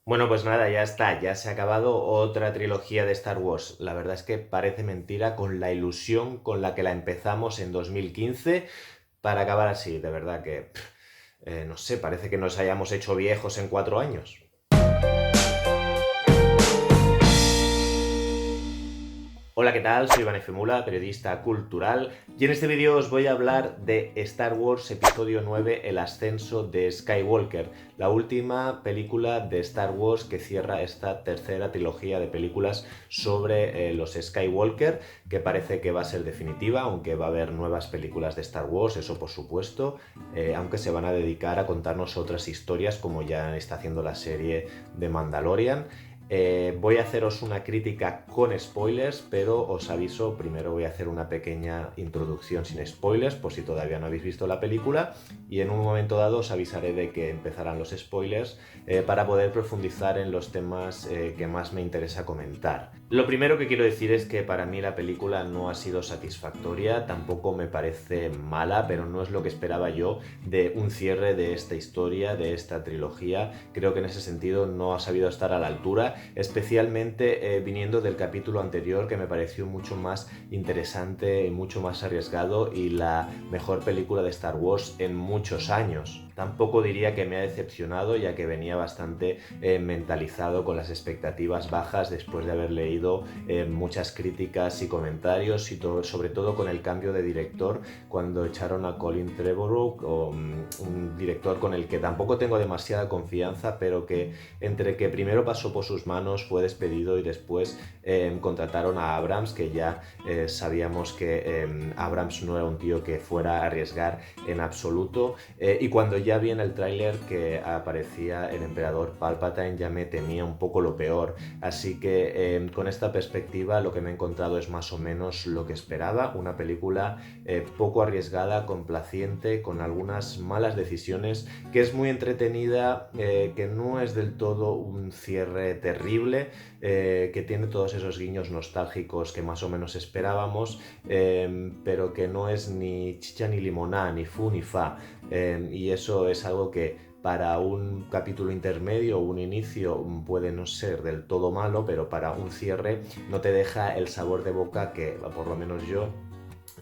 Bueno, pues nada, ya está, ya se ha acabado otra trilogía de Star Wars. La verdad es que parece mentira con la ilusión con la que la empezamos en 2015 para acabar así. De verdad que, no sé, parece que nos hayamos hecho viejos en 4 años. Hola, ¿qué tal? Soy Iván Efemula, periodista cultural, y en este vídeo os voy a hablar de Star Wars Episodio 9, El ascenso de Skywalker, la última película de Star Wars que cierra esta tercera trilogía de películas sobre los Skywalker, que parece que va a ser definitiva, aunque va a haber nuevas películas de Star Wars, eso por supuesto, aunque se van a dedicar a contarnos otras historias como ya está haciendo la serie de Mandalorian. Voy a haceros una crítica con spoilers, pero os aviso, primero voy a hacer una pequeña introducción sin spoilers, por si todavía no habéis visto la película, y en un momento dado os avisaré de que empezarán los spoilers para poder profundizar en los temas que más me interesa comentar. Lo primero que quiero decir es que para mí la película no ha sido satisfactoria, tampoco me parece mala, pero no es lo que esperaba yo de un cierre de esta historia, de esta trilogía. Creo que en ese sentido no ha sabido estar a la altura, especialmente viniendo del capítulo anterior, que me pareció mucho más interesante y mucho más arriesgado y la mejor película de Star Wars en muchos años. Tampoco diría que me ha decepcionado, ya que venía bastante mentalizado con las expectativas bajas después de haber leído muchas críticas y comentarios, y sobre todo con el cambio de director cuando echaron a Colin Trevorrow, un director con el que tampoco tengo demasiada confianza, pero que entre que primero pasó por sus manos, fue despedido, y después contrataron a Abrams, que ya sabíamos que Abrams no era un tío que fuera a arriesgar en absoluto, y cuando ya vi en el tráiler que aparecía el emperador Palpatine ya me temía un poco lo peor, así que con esta perspectiva lo que me he encontrado es más o menos lo que esperaba, una película poco arriesgada, complaciente, con algunas malas decisiones, que es muy entretenida, que no es del todo un cierre terrible, que tiene todos esos guiños nostálgicos que más o menos esperábamos, pero que no es ni chicha ni limoná, ni fu ni fa, y eso es algo que para un capítulo intermedio o un inicio puede no ser del todo malo, pero para un cierre no te deja el sabor de boca que por lo menos yo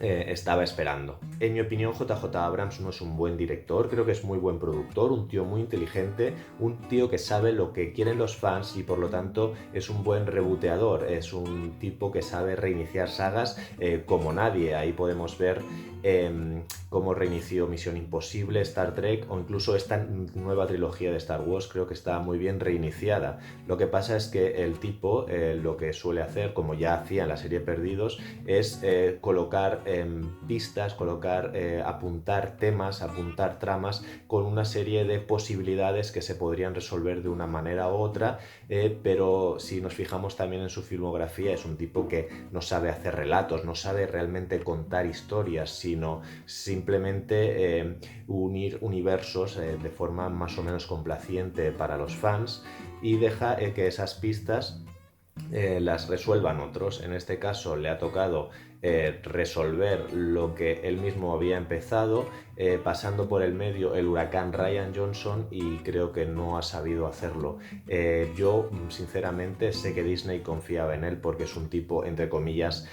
estaba esperando. En mi opinión, JJ Abrams no es un buen director, creo que es muy buen productor, un tío muy inteligente, un tío que sabe lo que quieren los fans y por lo tanto es un buen reboteador, es un tipo que sabe reiniciar sagas como nadie. Ahí podemos ver cómo reinició Misión Imposible, Star Trek o incluso esta nueva trilogía de Star Wars. Creo que está muy bien reiniciada. Lo que pasa es que el tipo lo que suele hacer, como ya hacía en la serie Perdidos, es colocar pistas, apuntar temas, apuntar tramas con una serie de posibilidades que se podrían resolver de una manera u otra, pero si nos fijamos también en su filmografía, es un tipo que no sabe hacer relatos, no sabe realmente contar historias, sino simplemente unir universos de forma más o menos complaciente para los fans, y deja que esas pistas las resuelvan otros. En este caso le ha tocado resolver lo que él mismo había empezado, pasando por el medio el huracán Ryan Johnson, y creo que no ha sabido hacerlo. Yo sinceramente sé que Disney confiaba en él porque es un tipo, entre comillas,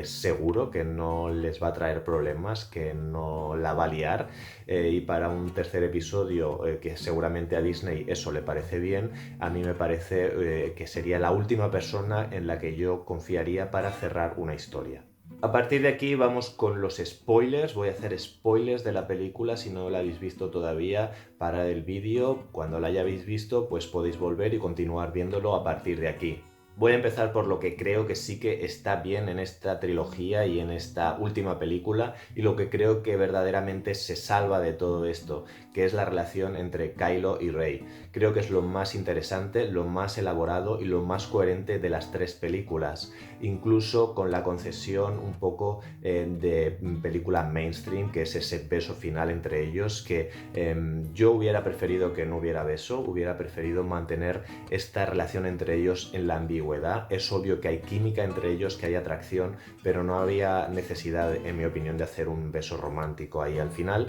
seguro, que no les va a traer problemas, que no la va a liar, y para un tercer episodio, que seguramente a Disney eso le parece bien, a mí me parece que sería la última persona en la que yo confiaría para cerrar una historia. A partir de aquí vamos con los spoilers. Voy a hacer spoilers de la película. Si no la habéis visto todavía, parad el vídeo. Cuando la hayáis visto, pues podéis volver y continuar viéndolo a partir de aquí. Voy a empezar por lo que creo que sí que está bien en esta trilogía y en esta última película, y lo que creo que verdaderamente se salva de todo esto, que es la relación entre Kylo y Rey. Creo que es lo más interesante, lo más elaborado y lo más coherente de las tres películas, incluso con la concesión un poco de película mainstream, que es ese beso final entre ellos, que yo hubiera preferido que no hubiera beso, hubiera preferido mantener esta relación entre ellos en la ambigüedad ambigüedad. Es obvio que hay química entre ellos, que hay atracción, pero no había necesidad, en mi opinión, de hacer un beso romántico ahí al final.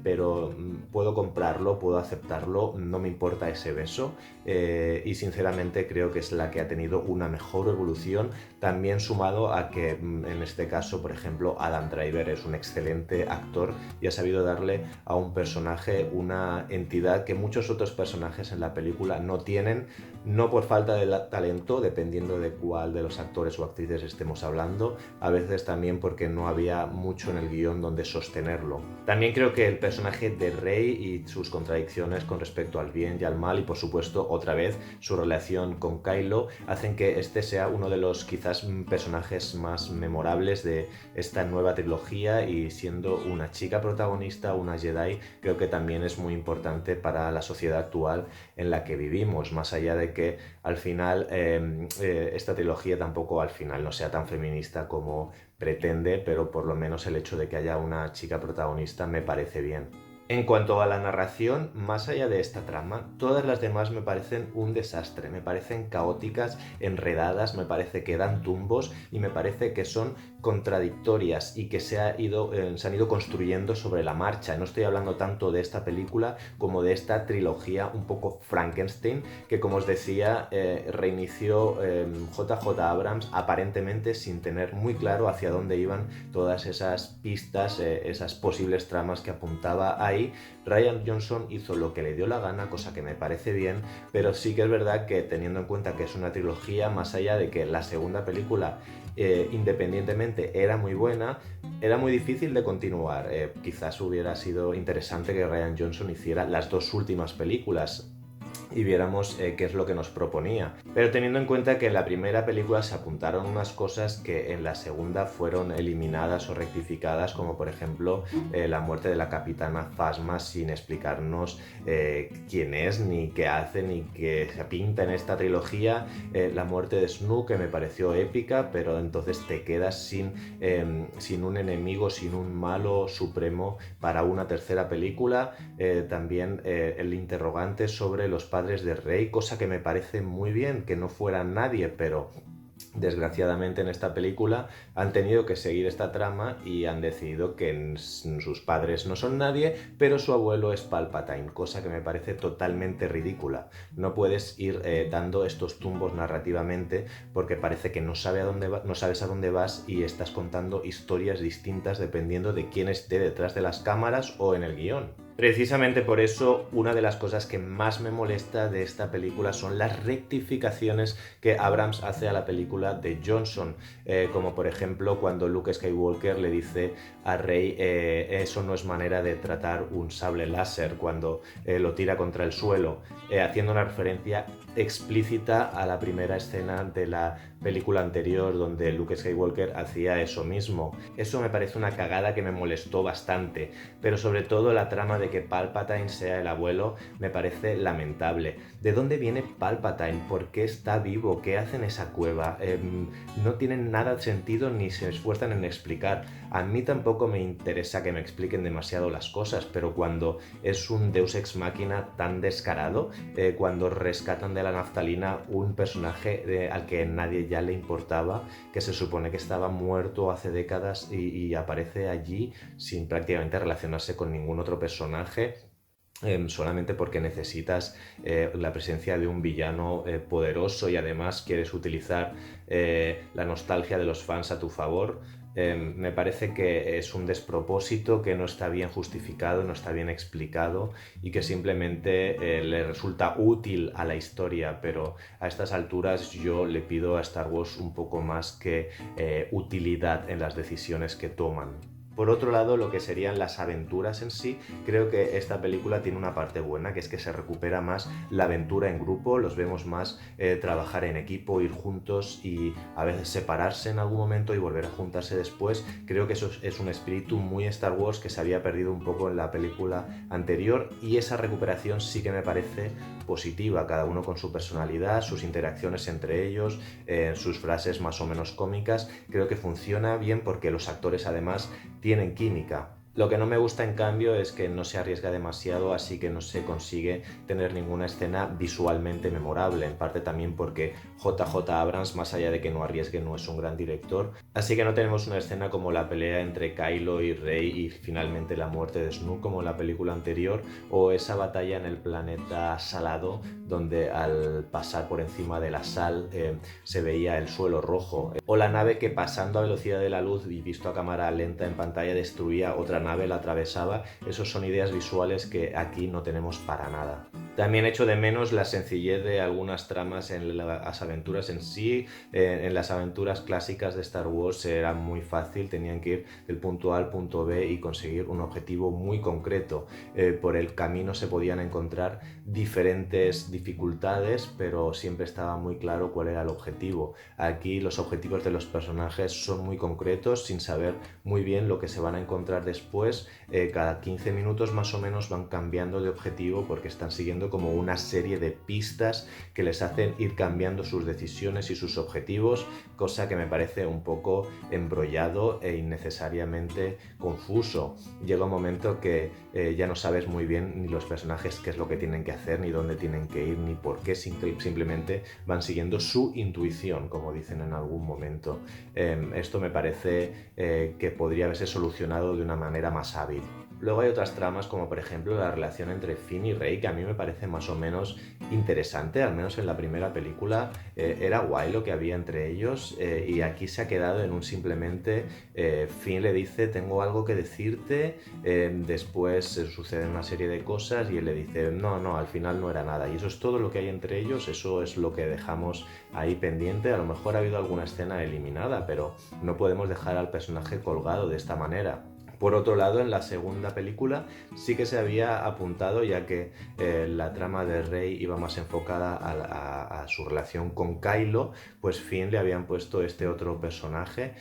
Pero puedo comprarlo, puedo aceptarlo, no me importa ese beso, y sinceramente creo que es la que ha tenido una mejor evolución, también sumado a que en este caso, por ejemplo, Adam Driver es un excelente actor y ha sabido darle a un personaje una entidad que muchos otros personajes en la película no tienen, no por falta de talento, dependiendo de cuál de los actores o actrices estemos hablando, a veces también porque no había mucho en el guión donde sostenerlo. También creo que el personaje de Rey y sus contradicciones con respecto al bien y al mal, y por supuesto otra vez su relación con Kylo, hacen que este sea uno de los quizás personajes más memorables de esta nueva trilogía, y siendo una chica protagonista, una Jedi, creo que también es muy importante para la sociedad actual en la que vivimos, más allá de que al final esta trilogía tampoco al final no sea tan feminista como pretende, pero por lo menos el hecho de que haya una chica protagonista me parece bien. En cuanto a la narración, más allá de esta trama, todas las demás me parecen un desastre, me parecen caóticas, enredadas, me parece que dan tumbos y me parece que son contradictorias y que se han ido construyendo sobre la marcha. No estoy hablando tanto de esta película como de esta trilogía un poco Frankenstein, que como os decía, reinició J.J. Abrams aparentemente sin tener muy claro hacia dónde iban todas esas pistas, esas posibles tramas que apuntaba ahí. Rian Johnson hizo lo que le dio la gana, cosa que me parece bien, pero sí que es verdad que teniendo en cuenta que es una trilogía, más allá de que la segunda película independientemente era muy buena, era muy difícil de continuar. Quizás hubiera sido interesante que Rian Johnson hiciera las dos últimas películas y viéramos qué es lo que nos proponía. Pero teniendo en cuenta que en la primera película se apuntaron unas cosas que en la segunda fueron eliminadas o rectificadas, como por ejemplo la muerte de la capitana Phasma sin explicarnos quién es, ni qué hace, ni qué se pinta en esta trilogía, la muerte de Snoke, que me pareció épica, pero entonces te quedas sin un enemigo, sin un malo supremo para una tercera película. También el interrogante sobre los padres de Rey, cosa que me parece muy bien, que no fuera nadie, pero desgraciadamente en esta película han tenido que seguir esta trama y han decidido que sus padres no son nadie, pero su abuelo es Palpatine, cosa que me parece totalmente ridícula. No puedes ir dando estos tumbos narrativamente porque parece que no sabes a dónde vas y estás contando historias distintas dependiendo de quién esté detrás de las cámaras o en el guión. Precisamente por eso, una de las cosas que más me molesta de esta película son las rectificaciones que Abrams hace a la película de Johnson, como por ejemplo cuando Luke Skywalker le dice a Rey eso no es manera de tratar un sable láser, cuando lo tira contra el suelo, haciendo una referencia explícita a la primera escena de la película anterior donde Luke Skywalker hacía eso mismo. Eso me parece una cagada que me molestó bastante, pero sobre todo la trama de que Palpatine sea el abuelo me parece lamentable. ¿De dónde viene Palpatine? ¿Por qué está vivo? ¿Qué hace en esa cueva? No tienen nada de sentido ni se esfuerzan en explicar. A mí tampoco me interesa que me expliquen demasiado las cosas, pero cuando es un Deus Ex Machina tan descarado, cuando rescatan de la naftalina un personaje al que nadie ya le importaba, que se supone que estaba muerto hace décadas y aparece allí sin prácticamente relacionarse con ningún otro personaje, solamente porque necesitas la presencia de un villano poderoso y además quieres utilizar la nostalgia de los fans a tu favor. Me parece que es un despropósito, que no está bien justificado, no está bien explicado y que simplemente le resulta útil a la historia, pero a estas alturas yo le pido a Star Wars un poco más que utilidad en las decisiones que toman. Por otro lado, lo que serían las aventuras en sí, creo que esta película tiene una parte buena, que es que se recupera más la aventura en grupo, los vemos más trabajar en equipo, ir juntos y a veces separarse en algún momento y volver a juntarse después. Creo que eso es un espíritu muy Star Wars que se había perdido un poco en la película anterior, y esa recuperación sí que me parece positiva, cada uno con su personalidad, sus interacciones entre ellos, sus frases más o menos cómicas. Creo que funciona bien porque los actores además tienen química. Lo que no me gusta, en cambio, es que no se arriesga demasiado, así que no se consigue tener ninguna escena visualmente memorable, en parte también porque JJ Abrams, más allá de que no arriesgue, no es un gran director, así que no tenemos una escena como la pelea entre Kylo y Rey y finalmente la muerte de Snoke como en la película anterior, o esa batalla en el planeta salado donde al pasar por encima de la sal se veía el suelo rojo, o la nave que pasando a velocidad de la luz y visto a cámara lenta en pantalla destruía otra nave, la atravesaba. Esos son ideas visuales que aquí no tenemos para nada. También echo de menos la sencillez de algunas tramas en las aventuras en sí. En las aventuras clásicas de Star Wars era muy fácil, tenían que ir del punto A al punto B y conseguir un objetivo muy concreto. Por el camino se podían encontrar diferentes dificultades, pero siempre estaba muy claro cuál era el objetivo. Aquí los objetivos de los personajes son muy concretos, sin saber muy bien lo que se van a encontrar después. Cada 15 minutos más o menos van cambiando de objetivo porque están siguiendo como una serie de pistas que les hacen ir cambiando sus decisiones y sus objetivos, cosa que me parece un poco embrollado e innecesariamente confuso. Llega un momento que ya no sabes muy bien ni los personajes qué es lo que tienen que hacer, ni dónde tienen que ir, ni por qué, simplemente van siguiendo su intuición, como dicen en algún momento. Esto me parece que podría haberse solucionado de una manera más hábil. Luego hay otras tramas, como por ejemplo la relación entre Finn y Rey, que a mí me parece más o menos interesante, al menos en la primera película era guay lo que había entre ellos, y aquí se ha quedado en un simplemente Finn le dice tengo algo que decirte, después suceden una serie de cosas y él le dice no, al final no era nada, y eso es todo lo que hay entre ellos, eso es lo que dejamos ahí pendiente. A lo mejor ha habido alguna escena eliminada, pero no podemos dejar al personaje colgado de esta manera. Por otro lado, en la segunda película sí que se había apuntado, ya que la trama de Rey iba más enfocada a su relación con Kylo, pues Finn le habían puesto este otro personaje,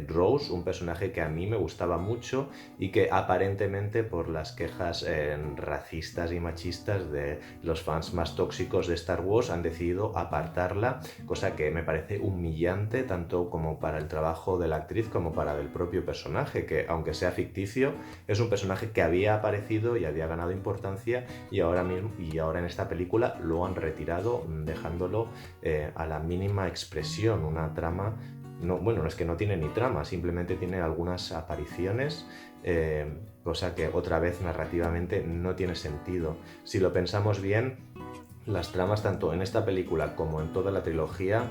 Rose, un personaje que a mí me gustaba mucho y que aparentemente por las quejas racistas y machistas de los fans más tóxicos de Star Wars han decidido apartarla, cosa que me parece humillante tanto como para el trabajo de la actriz como para el propio personaje, que aunque sea ficticio, es un personaje que había aparecido y había ganado importancia, y ahora en esta película lo han retirado, dejándolo a la mínima expresión, una trama. No es que no tiene ni trama, simplemente tiene algunas apariciones, cosa que otra vez narrativamente no tiene sentido. Si lo pensamos bien, las tramas tanto en esta película como en toda la trilogía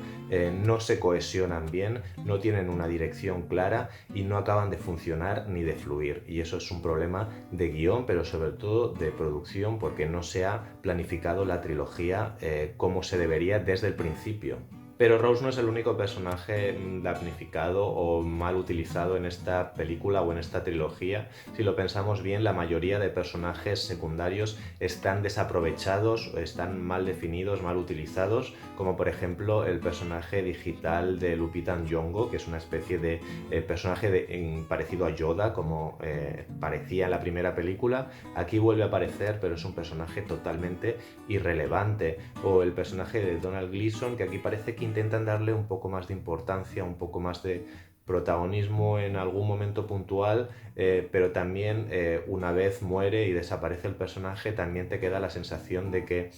no se cohesionan bien, no tienen una dirección clara y no acaban de funcionar ni de fluir, y eso es un problema de guión, pero sobre todo de producción, porque no se ha planificado la trilogía como se debería desde el principio. Pero Rose no es el único personaje damnificado o mal utilizado en esta película o en esta trilogía. Si lo pensamos bien, la mayoría de personajes secundarios están desaprovechados, están mal definidos, mal utilizados, como por ejemplo el personaje digital de Lupita Nyong'o, que es una especie de personaje parecido a Yoda, como parecía en la primera película. Aquí vuelve a aparecer, pero es un personaje totalmente irrelevante. O el personaje de Donald Gleeson, que aquí parece que intentan darle un poco más de importancia, un poco más de protagonismo en algún momento puntual, pero también una vez muere y desaparece el personaje, también te queda la sensación de que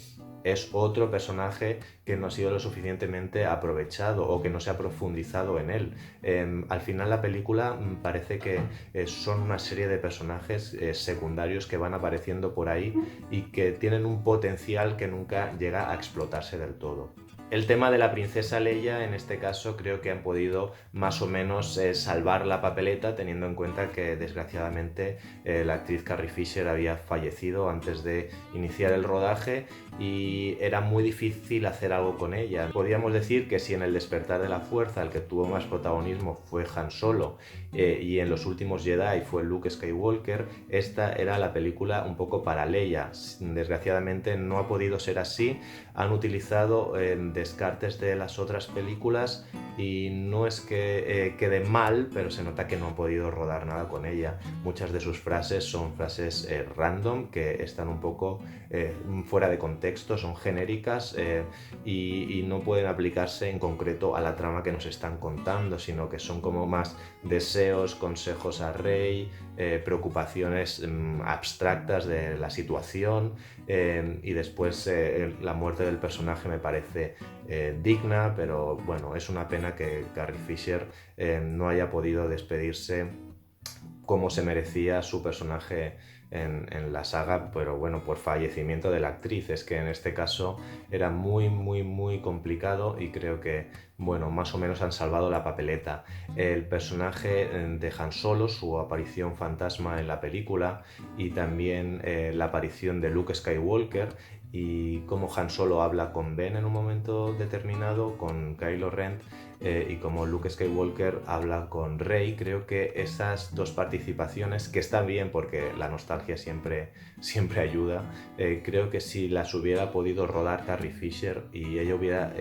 es otro personaje que no ha sido lo suficientemente aprovechado o que no se ha profundizado en él. Al final la película parece que son una serie de personajes secundarios que van apareciendo por ahí y que tienen un potencial que nunca llega a explotarse del todo. El tema de la princesa Leia, en este caso, creo que han podido más o menos salvar la papeleta, teniendo en cuenta que desgraciadamente la actriz Carrie Fisher había fallecido antes de iniciar el rodaje y era muy difícil hacer algo con ella. Podríamos decir que si en El despertar de la fuerza el que tuvo más protagonismo fue Han Solo y en Los últimos Jedi fue Luke Skywalker, esta era la película un poco para Leia. Desgraciadamente no ha podido ser así, han utilizado descartes de las otras películas y no es que quede mal, pero se nota que no han podido rodar nada con ella. Muchas de sus frases son frases random, que están un poco fuera de contexto, son genéricas y no pueden aplicarse en concreto a la trama que nos están contando, sino que son como más deseos, consejos a Rey, preocupaciones abstractas de la situación, y después la muerte del personaje me parece digna, pero bueno, es una pena que Carrie Fisher no haya podido despedirse como se merecía su personaje en la saga, pero bueno, por fallecimiento de la actriz. Es que en este caso era muy complicado y creo que, bueno, más o menos han salvado la papeleta. El personaje de Han Solo, su aparición fantasma en la película, y también la aparición de Luke Skywalker, y cómo Han Solo habla con Ben en un momento determinado, con Kylo Ren, y como Luke Skywalker habla con Rey. Creo que esas dos participaciones, que están bien porque la nostalgia siempre ayuda, creo que si las hubiera podido rodar Carrie Fisher y ella hubiera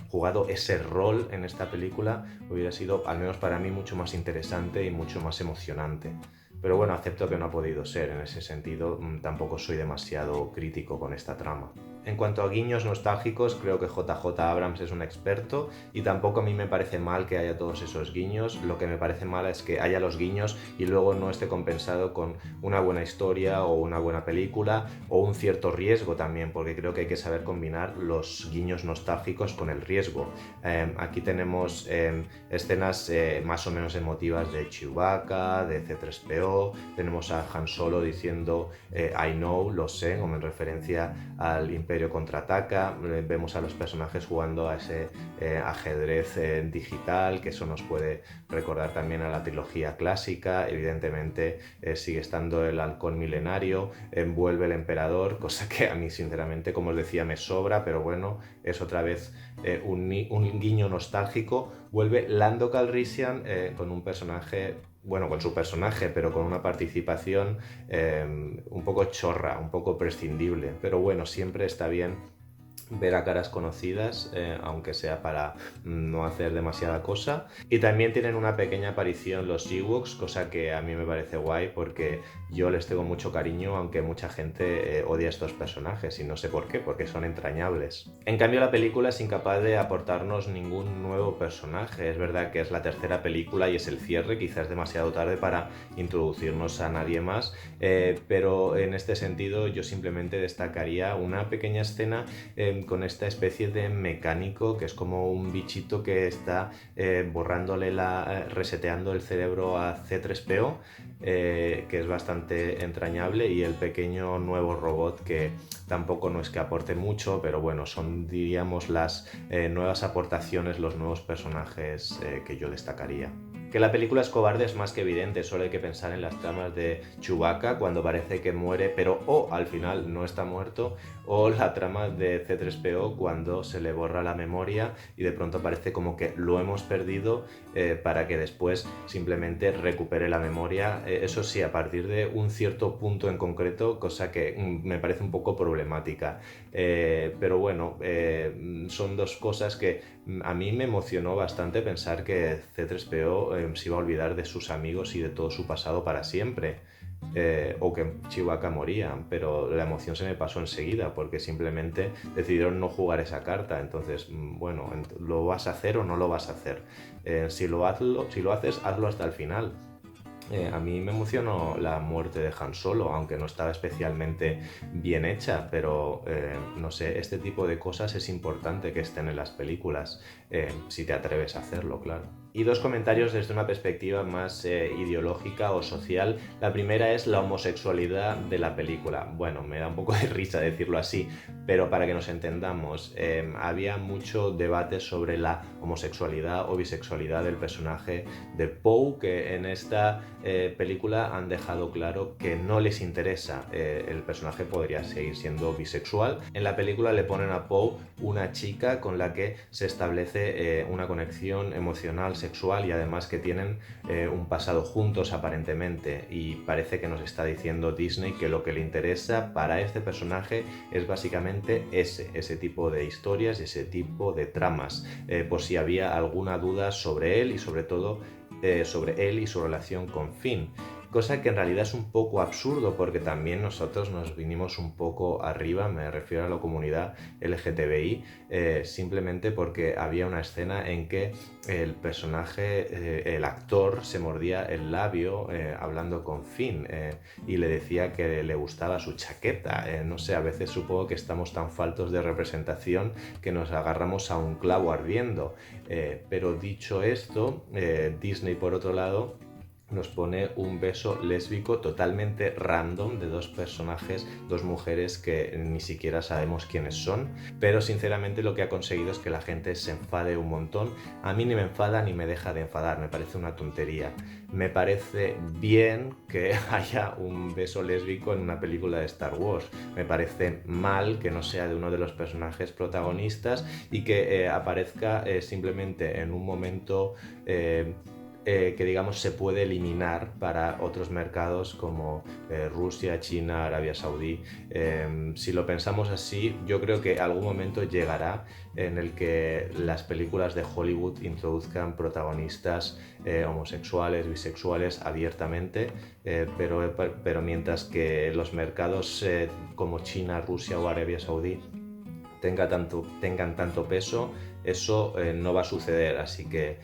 jugado ese rol en esta película, hubiera sido, al menos para mí, mucho más interesante y mucho más emocionante. Pero bueno, acepto que no ha podido ser. En ese sentido, tampoco soy demasiado crítico con esta trama. En cuanto a guiños nostálgicos, creo que JJ Abrams es un experto y tampoco a mí me parece mal que haya todos esos guiños. Lo que me parece mal es que haya los guiños y luego no esté compensado con una buena historia o una buena película o un cierto riesgo también, porque creo que hay que saber combinar los guiños nostálgicos con el riesgo. Aquí tenemos escenas más o menos emotivas de Chewbacca, de C-3PO, tenemos a Han Solo diciendo I know, lo sé, como en referencia al Imperio Contraataca. Vemos a los personajes jugando a ese ajedrez digital, que eso nos puede recordar también a la trilogía clásica. Evidentemente sigue estando el halcón milenario, vuelve el emperador, cosa que a mí sinceramente, como os decía, me sobra, pero bueno, es otra vez un guiño nostálgico. Vuelve Lando Calrissian con un personaje, bueno, con su personaje, pero con una participación un poco chorra, un poco prescindible. Pero bueno, siempre está bien ver a caras conocidas, aunque sea para no hacer demasiada cosa. Y también tienen una pequeña aparición los Ewoks, cosa que a mí me parece guay porque yo les tengo mucho cariño, aunque mucha gente odia a estos personajes y no sé por qué, porque son entrañables. En cambio, la película es incapaz de aportarnos ningún nuevo personaje. Es verdad que es la tercera película y es el cierre, quizás demasiado tarde para introducirnos a nadie más, pero en este sentido yo simplemente destacaría una pequeña escena con esta especie de mecánico que es como un bichito que está reseteando el cerebro a C-3PO, que es bastante entrañable, y el pequeño nuevo robot que tampoco no es que aporte mucho, pero bueno, son, diríamos, las nuevas aportaciones, los nuevos personajes que yo destacaría. Que la película es cobarde es más que evidente, solo hay que pensar en las tramas de Chewbacca cuando parece que muere, pero al final no está muerto, o la trama de C-3PO cuando se le borra la memoria y de pronto parece como que lo hemos perdido, para que después simplemente recupere la memoria. Eso sí, a partir de un cierto punto en concreto, cosa que me parece un poco problemática. Pero bueno, son dos cosas que a mí me emocionó bastante pensar que C-3PO se iba a olvidar de sus amigos y de todo su pasado para siempre, o que Chewbacca moría, pero la emoción se me pasó enseguida porque simplemente decidieron no jugar esa carta. Entonces, bueno, ¿lo vas a hacer o no lo vas a hacer? Si lo haces, hazlo hasta el final. A mí me emocionó la muerte de Han Solo, aunque no estaba especialmente bien hecha, pero no sé, este tipo de cosas es importante que estén en las películas, si te atreves a hacerlo, claro. Y dos comentarios desde una perspectiva más ideológica o social. La primera es la homosexualidad de la película. Bueno, me da un poco de risa decirlo así, pero para que nos entendamos, había mucho debate sobre la homosexualidad o bisexualidad del personaje de Poe, que en esta película han dejado claro que no les interesa. El personaje podría seguir siendo bisexual. En la película le ponen a Poe una chica con la que se establece una conexión emocional, sexual, y además que tienen un pasado juntos aparentemente, y parece que nos está diciendo Disney que lo que le interesa para este personaje es básicamente ese tipo de historias y ese tipo de tramas, por si había alguna duda sobre él y sobre todo sobre él y su relación con Finn. cosa que en realidad es un poco absurdo porque también nosotros nos vinimos un poco arriba, me refiero a la comunidad LGTBI, simplemente porque había una escena en que el personaje, el actor, se mordía el labio hablando con Finn y le decía que le gustaba su chaqueta. No sé, a veces supongo que estamos tan faltos de representación que nos agarramos a un clavo ardiendo. Pero dicho esto, Disney por otro lado nos pone un beso lésbico totalmente random de dos personajes, dos mujeres que ni siquiera sabemos quiénes son, pero sinceramente lo que ha conseguido es que la gente se enfade un montón. A mí ni me enfada ni me deja de enfadar, me parece una tontería. Me parece bien que haya un beso lésbico en una película de Star Wars. Me parece mal que no sea de uno de los personajes protagonistas y que aparezca simplemente en un momento que digamos se puede eliminar para otros mercados como Rusia, China, Arabia Saudí. Si lo pensamos así, yo creo que algún momento llegará en el que las películas de Hollywood introduzcan protagonistas homosexuales, bisexuales abiertamente, pero mientras que los mercados como China, Rusia o Arabia Saudí tengan tanto peso, eso no va a suceder, así que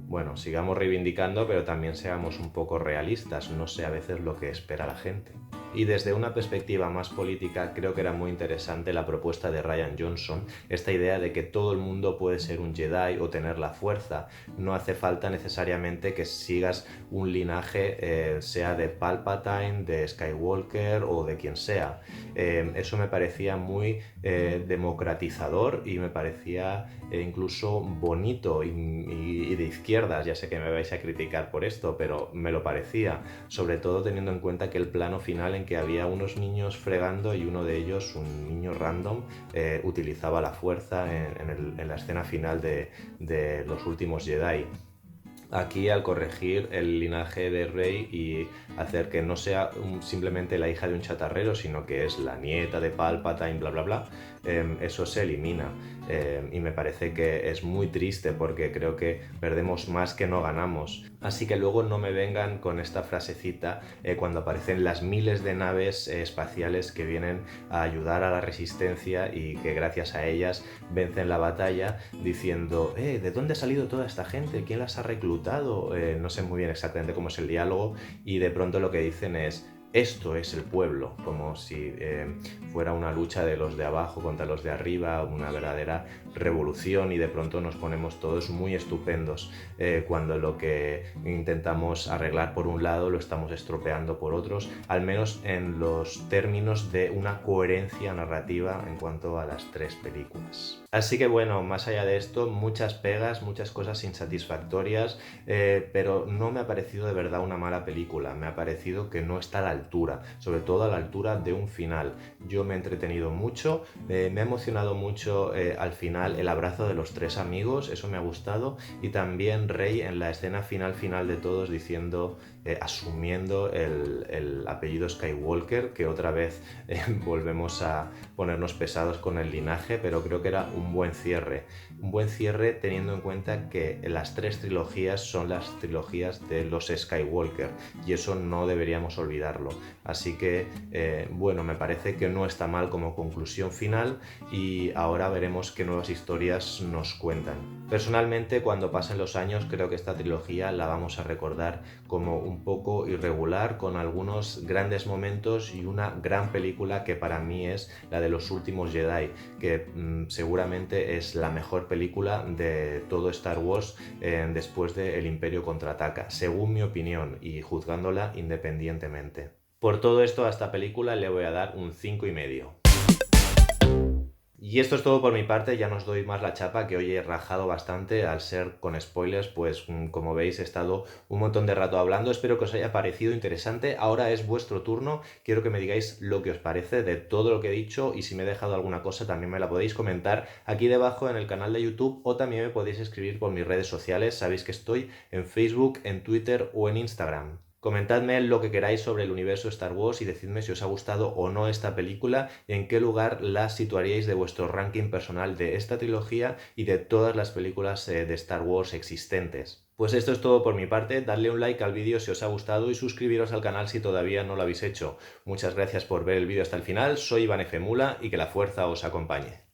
bueno, sigamos reivindicando, pero también seamos un poco realistas, no sé a veces lo que espera la gente. Y desde una perspectiva más política, creo que era muy interesante la propuesta de Rian Johnson, esta idea de que todo el mundo puede ser un Jedi o tener la fuerza. No hace falta necesariamente que sigas un linaje, sea de Palpatine, de Skywalker o de quien sea. Eso me parecía muy democratizador y me parecía incluso bonito y de izquierdas. Ya sé que me vais a criticar por esto, pero me lo parecía, sobre todo teniendo en cuenta que el plano final en que había unos niños fregando y uno de ellos, un niño random, utilizaba la fuerza en la escena final de Los Últimos Jedi. Aquí, al corregir el linaje de Rey y hacer que no sea simplemente la hija de un chatarrero, sino que es la nieta de Palpatine, bla bla bla, eso se elimina. Y me parece que es muy triste porque creo que perdemos más que no ganamos. Así que luego no me vengan con esta frasecita cuando aparecen las miles de naves espaciales que vienen a ayudar a la resistencia y que gracias a ellas vencen la batalla, diciendo ¿de dónde ha salido toda esta gente? ¿Quién las ha reclutado? No sé muy bien exactamente cómo es el diálogo, y de pronto lo que dicen es: esto es el pueblo, como si fuera una lucha de los de abajo contra los de arriba, una verdadera revolución, y de pronto nos ponemos todos muy estupendos cuando lo que intentamos arreglar por un lado lo estamos estropeando por otros, al menos en los términos de una coherencia narrativa en cuanto a las tres películas. Así que bueno, más allá de esto, muchas pegas, muchas cosas insatisfactorias, pero no me ha parecido de verdad una mala película. Me ha parecido que no está a la altura, sobre todo a la altura de un final. Yo me he entretenido mucho, me ha emocionado mucho al final el abrazo de los tres amigos, eso me ha gustado, y también Rey en la escena final de todos diciendo, asumiendo el apellido Skywalker, que otra vez volvemos a ponernos pesados con el linaje, pero creo que era un buen cierre teniendo en cuenta que las tres trilogías son las trilogías de los Skywalker y eso no deberíamos olvidarlo. Así que bueno, me parece que no está mal como conclusión final, y ahora veremos qué nuevas historias nos cuentan. Personalmente, cuando pasen los años, creo que esta trilogía la vamos a recordar como un poco irregular, con algunos grandes momentos y una gran película que para mí es la de Los Últimos Jedi, que seguramente es la mejor película de todo Star Wars después de El Imperio Contraataca, según mi opinión y juzgándola independientemente. Por todo esto, a esta película le voy a dar un 5,5. Y esto es todo por mi parte, ya no os doy más la chapa, que hoy he rajado bastante al ser con spoilers, pues como veis he estado un montón de rato hablando. Espero que os haya parecido interesante. Ahora es vuestro turno, quiero que me digáis lo que os parece de todo lo que he dicho, y si me he dejado alguna cosa también me la podéis comentar aquí debajo en el canal de YouTube, o también me podéis escribir por mis redes sociales. Sabéis que estoy en Facebook, en Twitter o en Instagram. Comentadme lo que queráis sobre el universo Star Wars y decidme si os ha gustado o no esta película y en qué lugar la situaríais de vuestro ranking personal de esta trilogía y de todas las películas de Star Wars existentes. Pues esto es todo por mi parte, dadle un like al vídeo si os ha gustado y suscribiros al canal si todavía no lo habéis hecho. Muchas gracias por ver el vídeo hasta el final, soy Iván F. Mula y que la fuerza os acompañe.